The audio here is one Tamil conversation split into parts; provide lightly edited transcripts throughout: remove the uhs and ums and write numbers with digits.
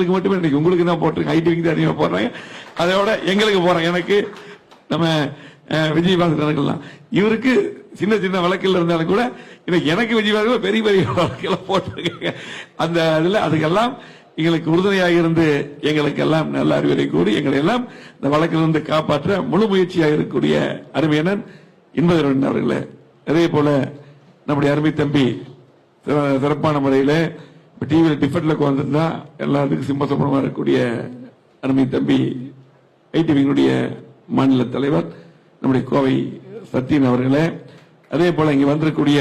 மட்டுமே இன்னைக்கு உங்களுக்கு தான் போட்டிருக்கேன், ஐடி தான் அதிகமாக போடுறாங்க. அதோட எங்களுக்கு போறேன். எனக்கு நம்ம விஜயபாஸ்கர் இவருக்கு சின்ன சின்ன வழக்கில் இருந்தாலும் கூட இன்னைக்கு எனக்கு விஜயபாஸ்கர் பெரிய பெரிய வழக்கெல்லாம் போட்டிருக்கேன். அந்த இதுல அதுக்கெல்லாம் எங்களுக்கு உறுதுணையாக இருந்து எங்களுக்கு எல்லாம் நல்ல அறிவுரை கூறி எங்களை எல்லாம் இந்த வழக்கிலிருந்து காப்பாற்ற முழு முயற்சியாக இருக்கக்கூடிய அருமையனன் இன்பதரன் அவர்களே, அதே போல நம்முடைய அருமை தம்பி சிறப்பான முறையில டிவியில் டிஃபெட்ல உட்கார்ந்துருந்தா எல்லாத்துக்கும் சிம்மசப்பனமா இருக்கக்கூடிய அருமை தம்பி ஐடிவியினுடைய மாநில தலைவர் நம்முடைய கோவை சத்தியன் அவர்களே, அதே போல இங்க வந்திருக்கக்கூடிய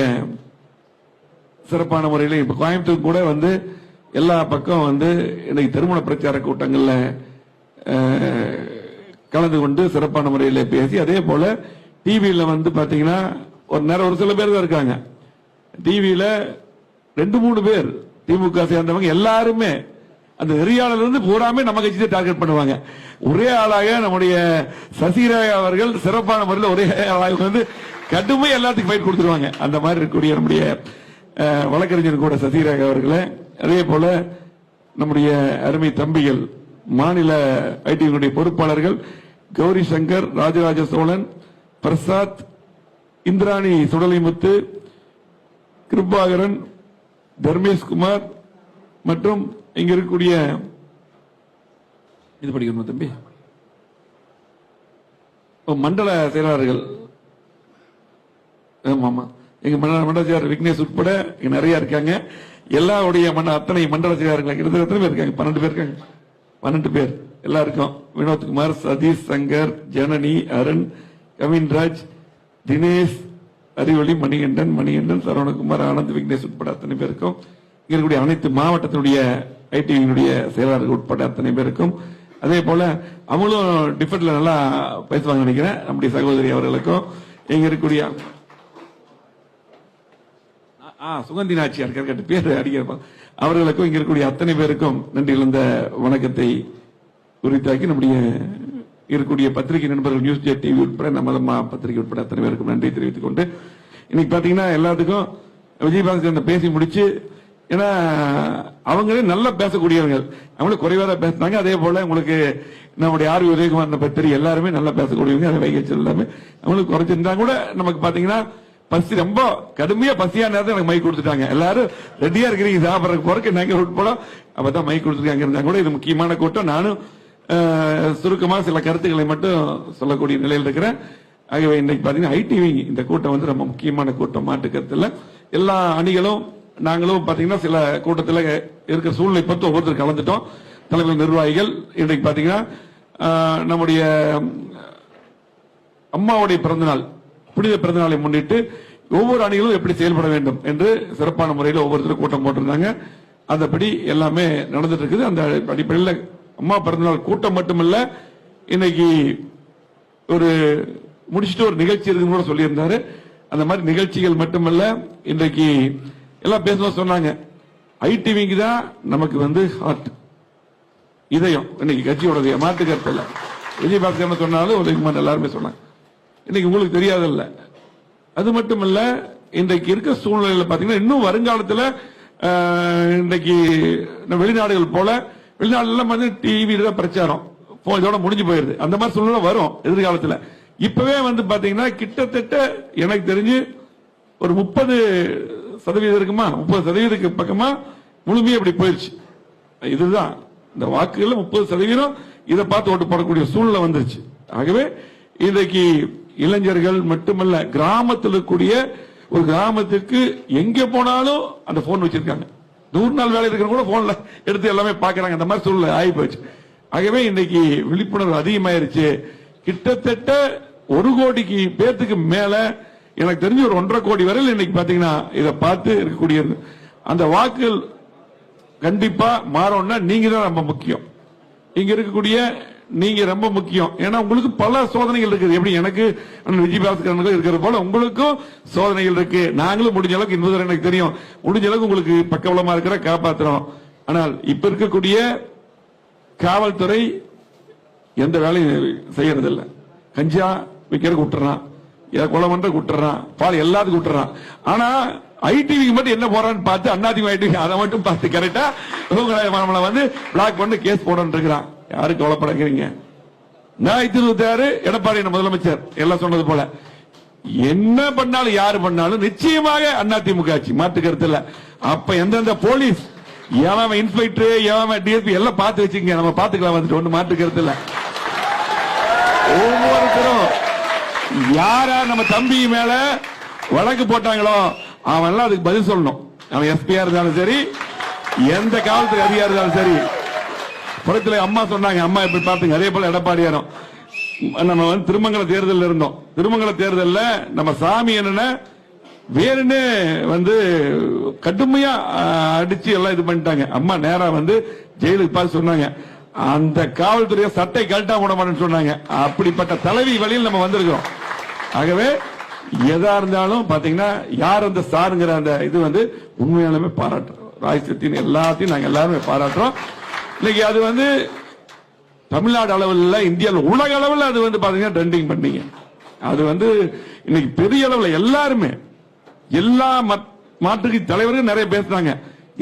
சிறப்பான முறையில் இப்ப கோயம்புத்தூர் கூட வந்து எல்லா பக்கம் வந்து இன்னைக்கு திருமண பிரச்சார கூட்டங்கள்ல கலந்து கொண்டு சிறப்பான முறையில் பேசி, அதே போல டிவியில வந்து பாத்தீங்கன்னா ஒரு நேரம் ஒரு சில பேர் தான் இருக்காங்க, டிவியில 2-3 பேர் திமுக சேர்ந்தவங்க எல்லாருமே அந்த நெறியாளர் இருந்து பூராமே நம்ம கட்சியை டார்கெட் பண்ணுவாங்க. ஒரே ஆளாக நம்முடைய சசிரேகா அவர்கள் சிறப்பான முறையில் ஒரே ஆளாக வந்து கடுமை எல்லாத்துக்கும் ஃபைட் கொடுத்துருவாங்க. அந்த மாதிரி இருக்கக்கூடிய நம்முடைய வழக்கறிஞர் கூட சசிரேகா அவர்களே, அதே போல நம்முடைய அருமை தம்பிகள் மாநில ஐடிவியினுடைய பொறுப்பாளர்கள் கௌரி சங்கர், ராஜராஜ சோழன், பிரசாத், இந்திராணி சுடலைமுத்து, கிருபாகரன், தர்மேஷ்குமார் மற்றும் இங்க இருக்கக்கூடிய இது படிக்கணும் தம்பி மண்டல செயலாளர்கள், ஆமா எங்க மண்டல செயலாளர் விக்னேஷ் உட்பட நிறைய இருக்காங்க. எல்லாருடைய அத்தனை மண்டல செயலாளர்கள் எத்தனை பேர் இருக்காங்க? 12 பேர் இருக்காங்க. 12 பேர் எல்லாருக்கும் வினோத்குமார், சதீஷ், சங்கர், ஜனனி, அருண், கவின்ராஜ், தினேஷ், அறிவொளி, மணிகண்டன், சரவணகுமார், ஆனந்த், விக்னேஷ் உட்பட அத்தனை பேருக்கும் இங்க இருக்கக்கூடிய அனைத்து மாவட்டத்தினுடைய ஐடிவியினுடைய செயலாளர்கள் உட்பட அத்தனை பேருக்கும், அதே போல அவங்களும் டிஃபெட்ல நல்லா பேசுவாங்க நினைக்கிறேன், நம்முடைய சகோதரி அவர்களுக்கும் இங்க இருக்கக்கூடிய சுகந்தி நாச்சியார் கேட்டு பேர் அடிக்கிறப்ப அவர்களுக்கும் இங்க இருக்கக்கூடிய அத்தனை பேருக்கும் நன்றி இழந்த வணக்கத்தை உரித்தாக்கி நம்முடைய இருக்கக்கூடிய பத்திரிகை நண்பர்கள் நியூஸ் ஜே டிவி உட்பட நம்ம பத்திரிகை உட்பட அத்தனை பேருக்கும் நன்றி தெரிவித்துக் கொண்டு இன்னைக்கு பாத்தீங்கன்னா எல்லாத்துக்கும் விஜயபாஸ்கர் பேசி முடிச்சு, ஏன்னா அவங்களே நல்லா பேசக்கூடியவங்க, அவங்களும் குறைவாக பேசினாங்க. அதே போல உங்களுக்கு நம்முடைய ஆர் உதயகுமார் பத்திரி எல்லாருமே நல்லா பேசக்கூடியவங்க, அதை வைகச்சல் எல்லாமே அவங்களுக்கு குறைச்சிருந்தா கூட நமக்கு பாத்தீங்கன்னா பசி ரொம்ப கடுமையா பசியான நேரத்தில் எனக்கு மைக் கொடுத்துட்டாங்க. எல்லாரும் ரெடியா இருக்கிறீங்க சாப்பிடறதுக்கு போறதுக்கு நாங்க உட்பட அப்பதான் மைக் கொடுத்துருக்காங்க. இருந்தா கூட இது முக்கியமான கூட்டம், நானும் சுருக்கமாக சில கருத்துக்களை மட்டும் சொல்லக்கூடிய நிலையில் இருக்கிறேன். ஆகவே இன்னைக்கு பாத்தீங்கன்னா ஐடிவி இந்த கூட்டம் வந்து ரொம்ப முக்கியமான கூட்டம், மாட்டு கருத்துல எல்லா அணிகளும் நாங்களும் பாத்தீங்கன்னா சில கூட்டத்தில் இருக்கிற சூழ்நிலை பற்றி ஒவ்வொருத்தர் கலந்துட்டோம். தலைவர் நிர்வாகிகள் இன்றைக்கு பாத்தீங்கன்னா நம்முடைய அம்மாவுடைய பிறந்தநாள், புனித பிறந்தநாளை முன்னிட்டு ஒவ்வொரு அணிகளும் எப்படி செயல்பட வேண்டும் என்று சிறப்பான முறையில் ஒவ்வொருத்தரும் கூட்டம் போட்டிருந்தாங்க. அந்தபடி எல்லாமே நடந்துட்டு இருக்குது. அந்த அடிப்படையில் அம்மா பிறந்தநாள் கூட்டம் மட்டுமல்ல, இன்னைக்கு ஒரு முடிச்சுட்டு ஒரு நிகழ்ச்சி இருக்குன்னு கூட சொல்லியிருந்தாரு. அந்த மாதிரி நிகழ்ச்சிகள் மட்டுமல்ல, இன்றைக்கு எல்லாம் பேசணும் சொன்னாங்க. ஐடிவிக்கு தான் நமக்கு வந்து ஹார்ட், இதயம். இன்னைக்கு கட்சியோட மாட்டு கருத்துல விஜயபாஸ்கர் சொன்னாலும் உதயகுமார் எல்லாருமே சொன்னாங்க. இன்னைக்கு உங்களுக்கு தெரியாதல்ல. அது மட்டுமல்ல, இன்றைக்கு இருக்க சூழ்நிலையில பாத்தீங்கன்னா இன்னும் வருங்காலத்தில் இன்றைக்கு வெளிநாடுகள் போல வெளிநாடுலாம் வந்து டிவியில பிரச்சாரம் இதோட முடிஞ்சு போயிருது. அந்த மாதிரி சூழ்நிலை வரும் எதிர்காலத்தில். இப்பவே வந்து பாத்தீங்கன்னா கிட்டத்தட்ட எனக்கு தெரிஞ்சு ஒரு 30% இருக்குமா, 30% பக்கமா முழுமையா இப்படி போயிருச்சு. இதுதான் இந்த வாக்குகள் 30% இதை பார்த்து ஓட்டு போடக்கூடிய சூழ்நிலை வந்துருச்சு. ஆகவே இன்றைக்கு இளைஞர்கள் மட்டுமல்ல, கிராமத்தில் இருக்கக்கூடிய ஒரு கிராமத்துக்கு எங்க போனாலும் அந்த போன் வச்சிருக்காங்க. 100 நாள் வேலை இருக்கிற கூட போன்ல எடுத்து எல்லாமே பாக்குறாங்க. அந்த மாதிரி சூழ்நிலை ஆகி போச்சு. ஆகவே இன்னைக்கு விழிப்புணர்வு அதிகமாயிருச்சு. கிட்டத்தட்ட 1 கோடிக்கு பேத்துக்கு மேல, எனக்கு தெரிஞ்சு ஒரு 1.5 கோடி வரையில் இன்னைக்கு பாத்தீங்கன்னா இதை பார்த்து இருக்கக்கூடிய அந்த வாக்குகள் கண்டிப்பா மாறணும்னா நீங்க தான் ரொம்ப முக்கியம். இங்க இருக்கக்கூடிய நீங்க ரொம்ப முக்கியம். ஏன்னா உங்களுக்கு பல சோதனைகள் இருக்குது. எப்படி எனக்கு விஜயபாஸ்கர் இருக்கிற போல உங்களுக்கும் சோதனைகள் இருக்கு. நாங்களும் முடிஞ்ச அளவுக்கு இன்னொரு எனக்கு தெரியும், முடிஞ்ச அளவுக்கு உங்களுக்கு பக்கபலமா இருக்கிற காப்பாற்றுறோம். ஆனால் இப்ப இருக்கக்கூடிய காவல்துறை எந்த வேலையும் செய்யறதில்லை. கஞ்சா விற்கிறதுக்கு விட்டுறான், கொலை பண்ற விட்டுறான், பால் எல்லாத்துக்கும் விட்டுறான். ஆனா ஐடிவிக்கு மட்டும் என்ன போறான்னு பார்த்து அண்ணாதிமுக ஐடிவி அதை மட்டும் பார்த்து கரெக்டா நம்மளை வந்து பிளாக் பண்ணி கேஸ் போடன்னு இருக்கிறான். யாருக்கு கவலைப்படுறீங்க? 2026 எடப்பாடி முதலமைச்சர் எல்லாம் சொன்னது போல என்ன பண்ணாலும் யாரு பண்ணாலும் நிச்சயமாக அதிமுக ஆட்சி, மாற்று கருத்து இல்ல. அப்ப எந்தெந்த போலீஸ் எவன் இன்ஸ்பெக்டர் எவன் டிஎஸ்பி எல்லாம் பார்த்து வச்சுங்க, நம்ம பாத்துக்கலாம் வந்துட்டு ஒண்ணு மாற்று கருத்து இல்ல. ஒவ்வொருத்தரும் யாரா நம்ம தம்பி மேல வழக்கு போட்டாங்களோ அவன் எல்லாம் அதுக்கு பதில் சொல்லணும். அவன் எஸ்பியா இருந்தாலும் சரி, எந்த காவல்துறை அதிகாரி இருந்தாலும் சரி. புறத்துல அம்மா சொன்னாங்க, அம்மா எப்படி பாத்துங்க. அதே போல எடப்பாடியாரும் நம்ம வந்து திருமங்கல தேர்தல் இருந்தோம். திருமங்கல தேர்தல்ல நம்ம சாமி என்ன வேணுன்னு வந்து கடுமையா அடிச்சு எல்லாம் இது பண்ணிட்டாங்க. அம்மா நேரா வந்து ஜெயிலுக்கு பார்த்து சொன்னாங்க, அந்த காவல்துறையை சட்டை கழட்டா விட மாட்டேன்னு சொன்னாங்க. அப்படிப்பட்ட தலைவி வழியில் நம்ம வந்திருக்கிறோம். ஆகவே எதா இருந்தாலும் பாத்தீங்கன்னா யார் அந்த சாருங்கிற அந்த இது வந்து உண்மையாலுமே பாராட்டுறோம். ராஜ்சத்தின் எல்லாத்தையும் நாங்க எல்லாருமே பாராட்டுறோம். இன்னைக்கு அது வந்து தமிழ்நாடு அளவில், இந்தியாவில், உலக அளவில் அது வந்து பாத்தீங்கன்னா ட்ரெண்டிங் பண்ணீங்க. அது வந்து இன்னைக்கு பெரிய அளவில் எல்லாருமே எல்லா மாற்றுக்கு தலைவர்கள் நிறைய பேசுறாங்க.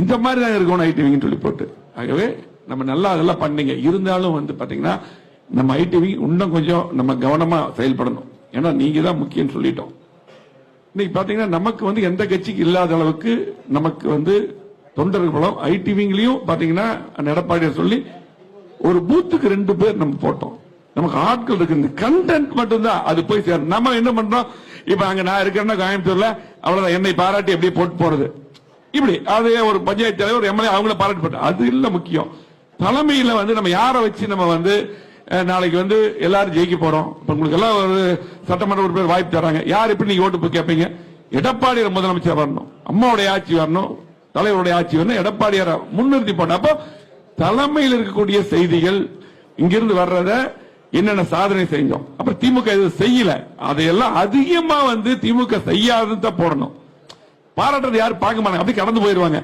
இந்த மாதிரி தான் இருக்கணும் ஐடிவின்னு சொல்லி போட்டு. ஆகவே நம்ம நல்லா அதெல்லாம் பண்ணீங்க. இருந்தாலும் வந்து பாத்தீங்கன்னா நம்ம ஐடிவி இன்னும் கொஞ்சம் நம்ம கவனமா செயல்படணும். ஏன்னா நீங்க தான் முக்கியம் சொல்லிட்டோம். இன்னைக்கு பாத்தீங்கன்னா நமக்கு வந்து எந்த கட்சிக்கு இல்லாத அளவுக்கு நமக்கு வந்து தொண்டர்கள் பலம் ஐடிவிங்களையும் பாத்தீங்கன்னா எடப்பாடியார் சொல்லி ஒரு பூத்துக்கு 2 பேர் நம்ம போட்டோம். நமக்கு ஆட்கள் இருக்கு. இந்த கண்டென்ட் மட்டும்தான் அது போய் சேரும். நம்ம என்ன பண்றோம், இப்ப அங்க நான் இருக்கிறேன்னா கோயம்புத்தூர்ல அவ்வளவுதான் என்னை பாராட்டி அப்படியே போட்டு போறது. இப்படி அது ஒரு பஞ்சாயத்து தலைவர் எம்எல்ஏ அவங்கள பாராட்டி போட்டு அது இல்ல முக்கியம். தலைமையில வந்து நம்ம யாரை வச்சு நம்ம வந்து நாளைக்கு வந்து எல்லாரும் ஜெயிக்க போறோம். உங்களுக்கு எல்லாம் ஒரு சட்டமன்ற உறுப்பினர் வாய்ப்பு தராங்க. யார் எப்படி நீங்க ஓட்டு கேட்பீங்க? எடப்பாடியார் முதலமைச்சர் வரணும், அம்மாவுடைய ஆட்சி வரணும், தலைவருடைய ஆட்சி வரணும், எடப்பாடியார முன்னிறுத்தி போட்ட. அப்போ தலைமையில் இருக்கக்கூடிய செய்திகள் இங்கிருந்து வர்றத என்னென்ன சாதனை செஞ்சோம், அப்ப திமுக இது செய்யல, அதையெல்லாம் அதிகமா வந்து திமுக செய்யாத போடணும். பாராட்டுறது யாரும் பார்க்க மாட்டாங்க, அப்படி கடந்து போயிருவாங்க.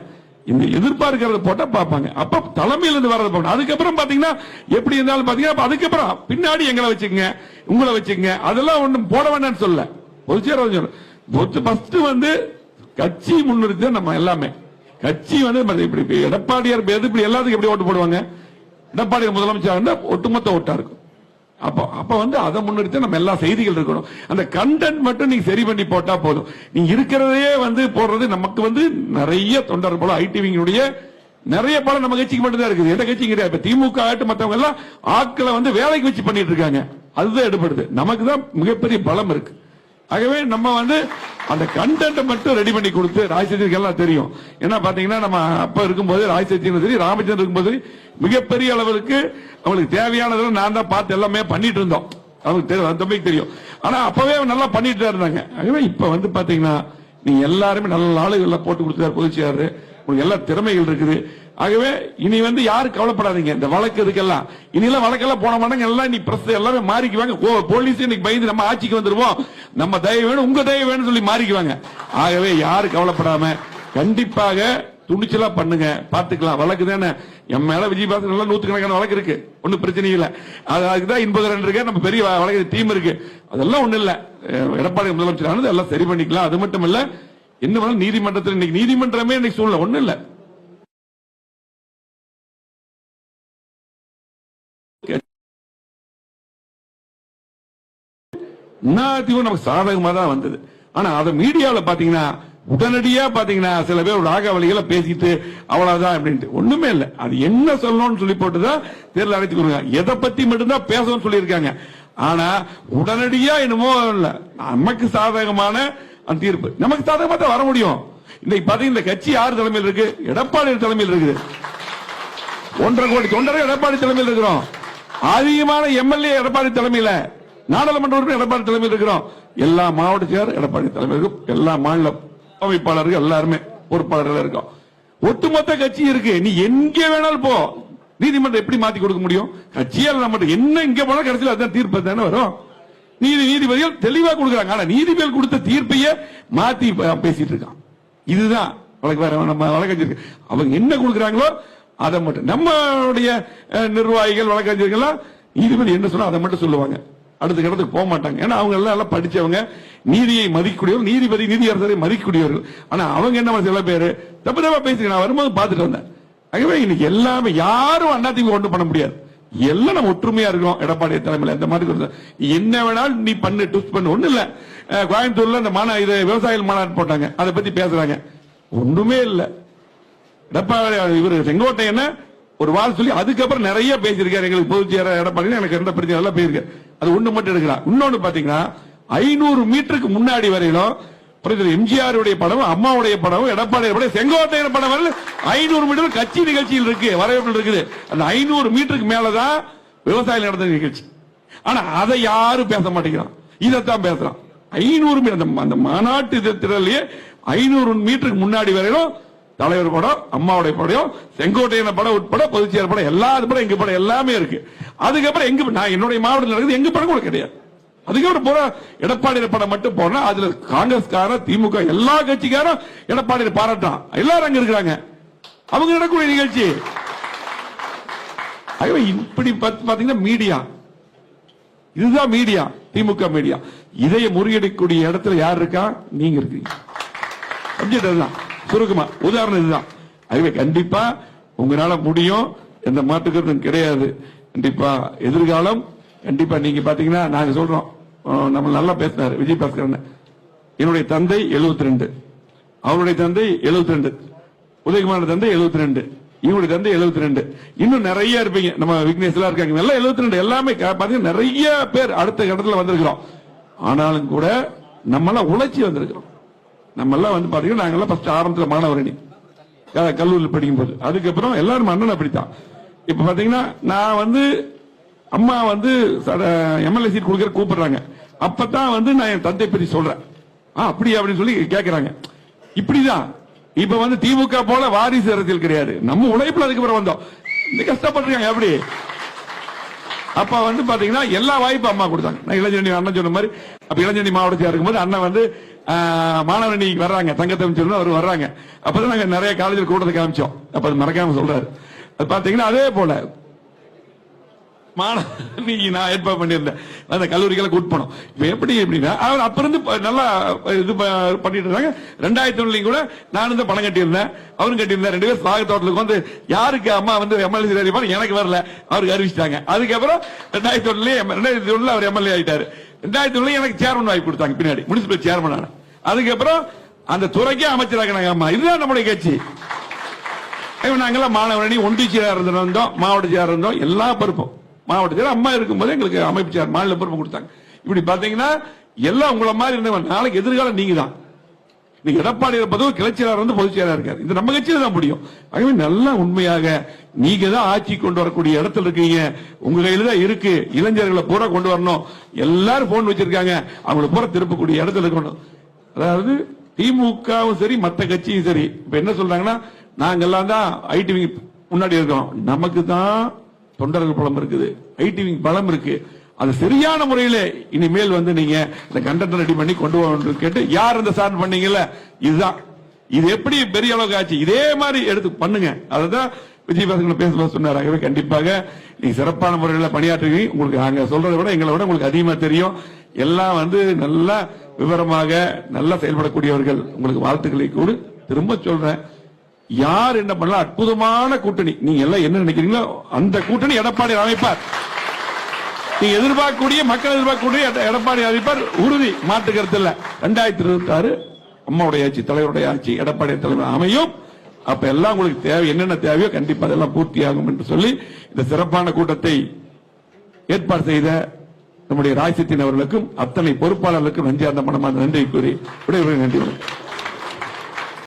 இந்த எதிர்பார்க்கிறத போட்டா பார்ப்பாங்க. அப்ப தலைமையில இருந்து வர்றது போடணும். அதுக்கப்புறம் பாத்தீங்கன்னா எப்படி இருந்தாலும் பாத்தீங்கன்னா அதுக்கப்புறம் பின்னாடி எங்களை வச்சுக்கங்க, உங்களை வச்சுக்கங்க, அதெல்லாம் ஒண்ணும் போட வேண்டாம்னு சொல்ல. ஃபர்ஸ்ட் வந்து கட்சி முன்னிறுத்தி நம்ம எல்லாமே கட்சி வந்து இப்படி எடப்பாடியார் இப்படி எல்லாத்துக்கும் எப்படி ஓட்டு போடுவாங்க? எடப்பாடியார் முதலமைச்சர் ஒட்டுமொத்த ஓட்டா இருக்கும். அப்ப வந்து அதை முன்னிறுத்தி நம்ம எல்லா செய்திகள் இருக்கணும். அந்த கண்டென்ட் மட்டும் நீங்க சரி பண்ணி போட்டா போதும். நீங்க இருக்கிறதையே வந்து போடுறது நமக்கு வந்து நிறைய தொண்டர் போல ஐடிவிங்களுடைய நிறைய பலம் நம்ம கட்சிக்கு மட்டும் தான் இருக்குது. எந்த கட்சியும் கிடையாது. இப்ப திமுக ஆட்டு மத்தவங்க எல்லாம் ஆட்களை வந்து வேலைக்கு வச்சு பண்ணிட்டு இருக்காங்க. அதுதான் எடுபடுது. நமக்கு தான் மிகப்பெரிய பலம் இருக்கு. ஆகவே நம்ம வந்து அந்த கண்டென்ட் மட்டும் ரெடி பண்ணி கொடுத்து ராஜ்சத்திற்கு எல்லாம் தெரியும். ஏன்னா பாத்தீங்கன்னா நம்ம அப்ப இருக்கும்போது ராஜ்சத்தியும் சரி ராமச்சந்திரன் இருக்கும்போது மிகப்பெரிய அளவுக்கு அவங்களுக்கு தேவையானதெல்லாம் நான் தான் பார்த்து எல்லாமே பண்ணிட்டு இருந்தோம். அவங்களுக்கு தெரியும். ஆனா அப்பவே நல்லா பண்ணிட்டு தான் இருந்தாங்க. ஆகவே இப்ப வந்து பாத்தீங்கன்னா நீங்க எல்லாருமே நல்ல ஆளுகள் போட்டு கொடுத்தாரு பொதுச்செயலாளர். உங்களுக்கு எல்லா திறமைகள் இருக்குது. ஆகவே இனி வந்து யாரும் கவலைப்படாதீங்க. இந்த வழக்கு இதுக்கெல்லாம் இனியெல்லாம் வழக்கெல்லாம் போன மாட்டாங்க. எல்லாம் நீ பிரஸ் எல்லாமே மாறிக்குவாங்க. போலீஸ் இன்னைக்கு பயந்து நம்ம ஆட்சிக்கு வந்துருவோம், நம்ம தயவு வேணும், உங்க தயவு வேணும் சொல்லி மாறிக்குவாங்க. ஆகவே யாரும் கவலைப்படாம கண்டிப்பாக துணிச்சலா பண்ணுங்க. பாத்துக்கலாம். வழக்கு தானே என் மேல விஜயபாஸ்கர் நல்லா 100கணக்கான வழக்கு இருக்கு. ஒன்னும் பிரச்சனை இல்ல. அதுதான் இன்பகரன் இருக்கு. நம்ம பெரிய வழக்கு டீம் இருக்கு. அதெல்லாம் ஒண்ணு இல்ல. எடப்பாடி முதலமைச்சர் எல்லாம் சரி பண்ணிக்கலாம். அது மட்டும் இல்ல, என்ன நீதிமன்றத்தில் இன்னைக்கு நீதிமன்றமே இன்னைக்கு சூழ்நிலை ஒண்ணு இல்ல. நமக்கு சாதகமா தான் வந்தது. ஆனா அதை மீடியாவில் பாத்தீங்கன்னா உடனடியா பாத்தீங்கன்னா சில பேர் ராகவலிகளை பேசிட்டு அவ்வளவுதான் அப்படின்ட்டு ஒண்ணுமே இல்ல. அது என்ன சொல்லணும்னு சொல்லி போட்டுதான் தேர்தல் அழைத்து கொடுங்க. எதை பத்தி மட்டும்தான் பேசணும்னு சொல்லியிருக்காங்க. ஆனா உடனடியா என்னமோ இல்ல, நமக்கு சாதகமான அந்த தீர்ப்பு நமக்கு சாதகமா தான் வர முடியும். இன்னைக்கு பாத்தீங்கன்னா இந்த கட்சி யார் தலைமையில் இருக்கு? எடப்பாடி தலைமையில் இருக்குது. 1.5 கோடி தொண்டர்கள் எடப்பாடி தலைமையில் இருக்கிறோம். அதிகமான எம்எல்ஏ எடப்பாடி தலைமையில, நாடாளுமன்ற உறுப்பினர் எடப்பாடி தலைமையில் இருக்கிறோம். எல்லா மாவட்ட செயலர் எடப்பாடி தலைமையில் இருக்கும். எல்லா மாநில அமைப்பாளர்கள் எல்லாருமே பொறுப்பாளர்கள் இருக்கோம். ஒட்டுமொத்த கட்சி இருக்கு. நீ எங்க வேணாலும் போ, நீதிமன்றம் எப்படி மாத்தி கொடுக்க முடியும்? கட்சியால் நம்ம என்ன இங்க போனா கடைசியில் அதான் தீர்ப்பு தானே வரும். நீதிபதிகள் தெளிவா கொடுக்குறாங்க. ஆனா நீதிபதிகள் கொடுத்த தீர்ப்பையே மாத்தி பேசிட்டு இருக்கான். இதுதான் நம்ம வழக்கறிஞர் அவங்க என்ன கொடுக்குறாங்களோ அதை மட்டும். நம்மளுடைய நிர்வாகிகள் வழக்கறிஞர்கள் நீதிபதி என்ன சொன்னா அதை மட்டும் சொல்லுவாங்க. அடுத்த கட்டத்துக்கு போக மாட்டாங்க. ஏன்னா அவங்க எல்லாம் படிச்சவங்க, நீதியை மதிக்கக்கூடியவர், நீதிபதி நீதியரசரை மதிக்கக்கூடியவர்கள். ஆனா அவங்க என்ன சில பேரு தப்பு தப்பா பேசுங்க. நான் வரும்போது பார்த்துட்டு வந்தேன். ஆகவே இன்னைக்கு எல்லாமே யாரும் அதிமுக ஒன்றும் பண்ண முடியாது. எல்லாம் நம்ம ஒற்றுமையா இருக்கோம். எடப்பாடி தலைமையில் இந்த மாதிரி என்ன வேணாலும் நீ பண்ணு, ட்விஸ்ட் பண்ணு. ஒண்ணு இல்ல, கோயம்புத்தூர்ல இந்த விவசாயிகள் மாநாடு போட்டாங்க, அதை பத்தி பேசுறாங்க. ஒண்ணுமே இல்ல. எடப்பாடி இவரு செங்கோட்டையன் ஒரு வால் சொல்லி அதுக்கப்புறம் நிறைய பேசியிருக்காரு. எங்களுக்கு பொதுச் செயலர் எடப்பாடி எனக்கு எந்த பிரச்சனை எல்லாம் பேசியிருக்காரு. அது ஒண்ணு மட்டும் எடுக்கலாம். இன்னொன்னு பாத்தீங்கன்னா 500 மீட்டருக்கு முன்னாடி வரையிலும் எம்ஜிஆர் படம், அம்மாவுடைய படம், எடப்பாடி செங்கோட்டையன் படம் 500 மீட்டர் கட்சி நிகழ்ச்சியில் இருக்கு, வரவேற்பு இருக்குது. அந்த 500 மீட்டருக்கு மேலதான் விவசாயிகள் நடந்த நிகழ்ச்சி. ஆனா அதை யாரும் பேச மாட்டேங்கிறான். இதைத்தான் பேசுறான். 500 மீட்டர் அந்த மாநாட்டு திடலையே 500 மீட்டருக்கு முன்னாடி வரையிலும் தலைவர் படம், அம்மாவுடைய படம், செங்கோட்டையன் படம் உட்பட பொதுச்செயலர் படம், எல்லா படம் எங்க படம் எல்லாமே இருக்கு. அதுக்கப்புறம் எங்க நான் என்னுடைய மாவட்டத்தில் நடக்குது எங்க படம் கூட கிடையாது. அதுக்கப்புறம் போற எடப்பாடி படம் மட்டும் போனா அதுல காங்கிரஸ்கார, திமுக எல்லா கட்சிக்காரும் எடப்பாடி பாராட்டான். எல்லாரும் அங்க இருக்கிறாங்க. அவங்க நடக்கூடிய நிகழ்ச்சி. இப்படி பாத்தீங்கன்னா மீடியா, இதுதான் மீடியா, திமுக மீடியா. இதைய முறியடிக்கக்கூடிய இடத்துல யார் இருக்கா? நீங்க இருக்கீங்க. சப்ஜெக்ட் அதுதான். சுருக்கமா உதாரணம் இதுதான். ஆகவே கண்டிப்பா உங்களால முடியும், எந்த மாற்றுக்கருத்தும் கிடையாது. கண்டிப்பா எதிர்காலம் கண்டிப்பா நீங்க பாத்தீங்கன்னா நாங்க சொல்றோம். நம்ம நல்லா பேசினாரு விஜய் பாஸ்கர். என்னுடைய தந்தை 72, அவருடைய தந்தை 72, உதயகுமார் தந்தை 72, இவங்களுடைய தந்தை 72, இன்னும் நிறைய இருப்பீங்க. நம்ம விக்னேஷ் எல்லாம் இருக்காங்க, எல்லாம் 72. எல்லாமே பாத்தீங்கன்னா நிறைய பேர் அடுத்த கட்டத்தில் வந்திருக்கிறோம். ஆனாலும் கூட நம்ம எல்லாம் உழைச்சி வந்திருக்கிறோம். நம்ம எல்லாம் பாத்தீங்கன்னா நாங்கெல்லாம் ஃபர்ஸ்ட் ஆரம்பத்தில் மாணவரணி கல்லூரியில் படிக்கும் போது, அதுக்கப்புறம் எல்லாரும் அண்ணன் அப்படித்தான். இப்ப பாத்தீங்கன்னா நான் அம்மா எம்எல்ஏ சீட் கொடுக்கற கூப்பிடுறாங்க. அப்பதான் நான் என் தந்தை பத்தி சொல்றேன். அப்படி அப்படின்னு சொல்லி கேட்கிறாங்க. இப்படிதான் இப்ப திமுக போல வாரிசு அரசியல் கிடையாது. நம்ம உழைப்புல அதுக்கப்புறம் வந்தோம். இந்த கஷ்டப்பட்டிருக்காங்க. அப்படி அப்ப பாத்தீங்கன்னா எல்லா வாய்ப்பும் அம்மா கொடுத்தாங்க. நான் இளைஞரணி அண்ணன் சொன்ன மாதிரி அப்ப இளைஞரணி மாவட்டத்தில் இருக்கும்போது அண்ணன் மாணவரணிக்கு வர்றாங்க, தங்கத்தம் சொல்லி அவர் வர்றாங்க. அப்பதான் நாங்க நிறைய காலேஜில் கூட்டத்தை காமிச்சோம். அப்ப அது மறக்காம சொல்றாரு. அது பாத்தீங்கன்னா அதே போல நான் ஏற்பாடு பண்ணியிருந்தேன். அந்த கல்லூரிகளை கூட்டணும். இப்ப எப்படி எப்படின்னா அவர் அப்ப இருந்து நல்லா இது பண்ணிட்டு இருந்தாங்க. 2001 கூட நான் பணம் கட்டியிருந்தேன், அவரும் கட்டியிருந்தேன். 2 பேரும் சாக தோட்டலுக்கு யாருக்கு அம்மா எம்எல்ஏ எனக்கு வரல, அவருக்கு அறிவிச்சிட்டாங்க. அதுக்கப்புறம் 2001 அவர் எம்எல்ஏ ஆயிட்டாரு. 2001 எனக்கு சேர்மன் வாய்ப்பு கொடுத்தாங்க. பின்னாடி முனிசிபல் சேர்மன் ஆன. அதுக்கப்புறம் அந்த துறைக்கே அமைச்சராக அம்மா. இதுதான் நம்முடைய கட்சி. நாங்கெல்லாம் மாணவரணி ஒன்றிய செயலாளர் இருந்தோம், மாவட்ட செயலாளர் இருந்தோம். எல்லா பொறுப்பும் மாவட்டத்தில் அம்மா இருக்கும்போது எங்களுக்கு அமைப்பு செயலர், மாநில பொறுப்பு கொடுத்தாங்க. இப்படி பாத்தீங்கன்னா எல்லாம் உங்களை மாதிரி இருந்தவங்க. நாளைக்கு எதிர்காலம் நீங்க தான். நீங்க எடப்பாடி இருப்பது கிளை செயலாளர் பொதுச் செயலாளர் இருக்காரு. இது நம்ம கட்சியில தான் முடியும். ஆகவே நல்லா உண்மையாக நீங்க தான் ஆட்சி கொண்டு வரக்கூடிய இடத்துல இருக்கீங்க. உங்க கையில தான் இருக்கு. இளைஞர்களை பூரா கொண்டு வரணும். எல்லாரும் போன் வச்சிருக்காங்க, அவங்களை பூரா திருப்பக்கூடிய இடத்துல இருக்கணும். அதாவது திமுகவும் சரி, மற்ற கட்சியும் சரி, இப்ப என்ன சொல்றாங்கன்னா நாங்க எல்லாம் தான் ஐடி விங் முன்னாடி இருக்கோம். நமக்கு தான் தொண்டர்கள் பலம் இருக்குது, ஐடி விங் பலம் இருக்கு. அது சரியான முறையில் இனிமேல் நீங்க இந்த கண்டென்ட் ரெடி பண்ணி கொண்டு வந்து கேட்டு யார் இந்த சார் பண்ணீங்கல்ல, இதுதான் இது எப்படி பெரிய அளவுக்கு ஆச்சு, இதே மாதிரி எடுத்து பண்ணுங்க. அதுதான் விஜய் பாஸ்கர் பேசும்போது சொன்னார். ஆகவே கண்டிப்பாக நீங்க சிறப்பான முறையில் பணியாற்றுவீங்க. உங்களுக்கு நாங்க சொல்றதை விட எங்களை விட உங்களுக்கு அதிகமா தெரியும். எல்லாம் நல்லா விவரமாக நல்லா செயல்படக்கூடியவர்கள். உங்களுக்கு வாழ்த்துக்களை கூட திரும்ப சொல்றேன். யார் என்ன பண்ணலாம், அற்புதமான கூட்டணி. நீங்க எல்லாம் என்ன நினைக்கிறீங்களோ அந்த கூட்டணி எடப்பாடி அமைப்பார். நீங்க எதிர்பார்க்கக்கூடிய மக்கள் எதிர்பார்க்கக்கூடிய எடப்பாடி அமைப்பார், உறுதி, மாற்று கருத்து இல்ல. 2026 அம்மாவுடைய ஆட்சி, தலைவருடைய ஆட்சி, எடப்பாடி தலைவர் அமையும். அப்ப எல்லாம் உங்களுக்கு தேவை, என்னென்ன தேவையோ கண்டிப்பா அதெல்லாம் பூர்த்தியாகும் என்று சொல்லி இந்த சிறப்பான கூட்டத்தை ஏற்பாடு செய்த நம்முடைய ராஜ்சத்தின் அவர்களுக்கும் அத்தனை பொறுப்பாளர்களுக்கும் நன்றி, அந்த மனமார்ந்த நன்றி கூறி விடைபெறுகிறேன். நன்றி.